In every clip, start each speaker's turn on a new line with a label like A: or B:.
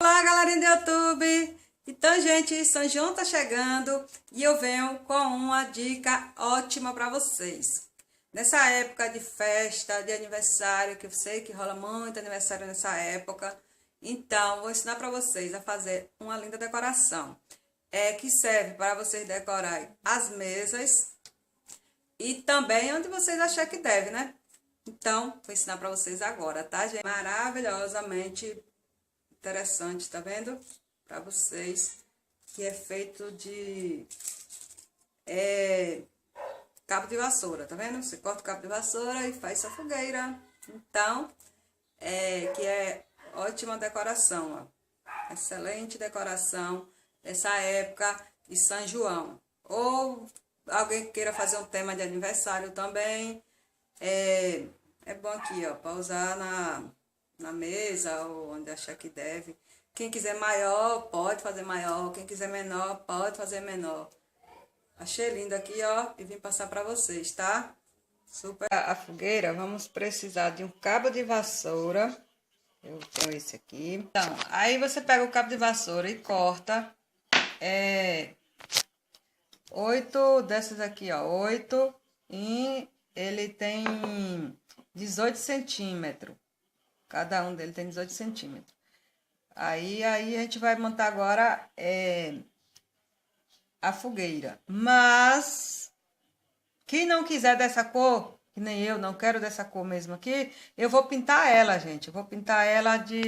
A: Olá, galerinha do YouTube! Então, gente, São João tá chegando e eu venho com uma dica ótima para vocês. Nessa época de festa, de aniversário, que eu sei que rola muito aniversário nessa época, então vou ensinar para vocês a fazer uma linda decoração. Que serve para vocês decorarem as mesas e também onde vocês acharem que deve, né? Então, vou ensinar para vocês agora, tá, gente? Maravilhosamente interessante, tá vendo? Para vocês, que é feito de cabo de vassoura, tá vendo? Você corta o cabo de vassoura e faz essa fogueira. Então, que é ótima decoração, ó. Excelente decoração dessa época de São João. Ou alguém que queira fazer um tema de aniversário também, é bom aqui, ó, para usar na mesa ou onde achar que deve. Quem quiser maior, pode fazer maior. Quem quiser menor, pode fazer menor. Achei lindo aqui, ó, e vim passar para vocês, tá? Super. A fogueira, vamos precisar de um cabo de vassoura. Eu tenho esse aqui. Então, aí você pega o cabo de vassoura e corta 8 dessas aqui, ó, 8, e ele tem 18 centímetros. Cada um dele tem 18 centímetros. Aí a gente vai montar agora a fogueira. Mas, quem não quiser dessa cor, que nem eu, não quero dessa cor mesmo aqui, eu vou pintar ela, gente. Eu vou pintar ela de...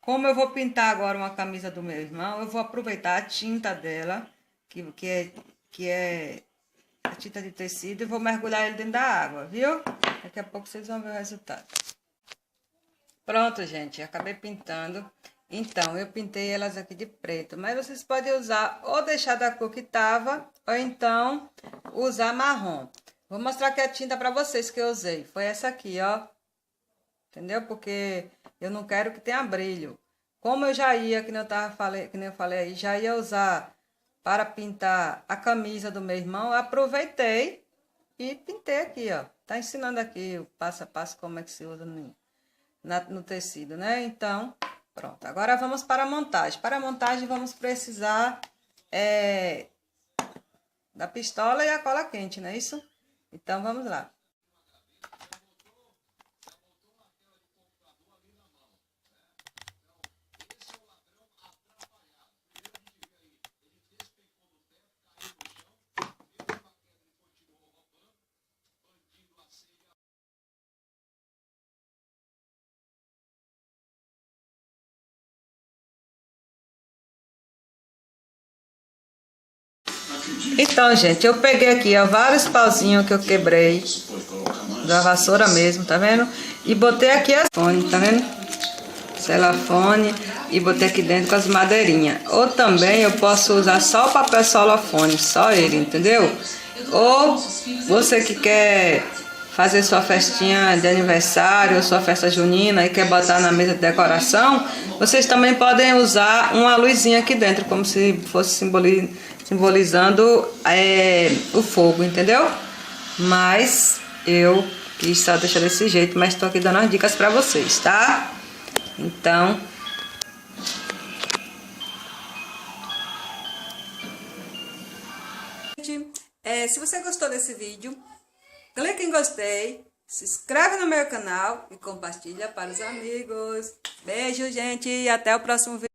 A: Como eu vou pintar agora uma camisa do meu irmão, eu vou aproveitar a tinta dela, que é a tinta de tecido, e vou mergulhar ele dentro da água, viu? Daqui a pouco vocês vão ver o resultado. Pronto, gente, acabei pintando. Então, eu pintei elas aqui de preto, mas vocês podem usar ou deixar da cor que tava, ou então usar marrom. Vou mostrar aqui a tinta para vocês que eu usei. Foi essa aqui, ó. Entendeu? Porque eu não quero que tenha brilho. Como eu já ia, que nem eu falei aí, já ia usar para pintar a camisa do meu irmão, eu aproveitei e pintei aqui, ó. Tá ensinando aqui o passo a passo como é que se usa no tecido, né? Então, pronto. Agora vamos para a montagem. Para a montagem vamos precisar da pistola e a cola quente, não é isso? Então, vamos lá. Então, gente, eu peguei aqui, ó, vários pauzinhos que eu quebrei da vassoura mesmo, tá vendo? E botei aqui a celofane, tá vendo? Celofane, e botei aqui dentro com as madeirinhas. Ou também eu posso usar só o papel celofane, só ele, entendeu? Ou você que quer fazer sua festinha de aniversário, sua festa junina e quer botar na mesa de decoração, vocês também podem usar uma luzinha aqui dentro, como se fosse simbolizando o fogo, entendeu? Mas eu quis só deixar desse jeito, mas estou aqui dando as dicas para vocês, tá? Então, se você gostou desse vídeo, clique em gostei, se inscreve no meu canal e compartilha para os amigos. Beijo, gente, e até o próximo vídeo.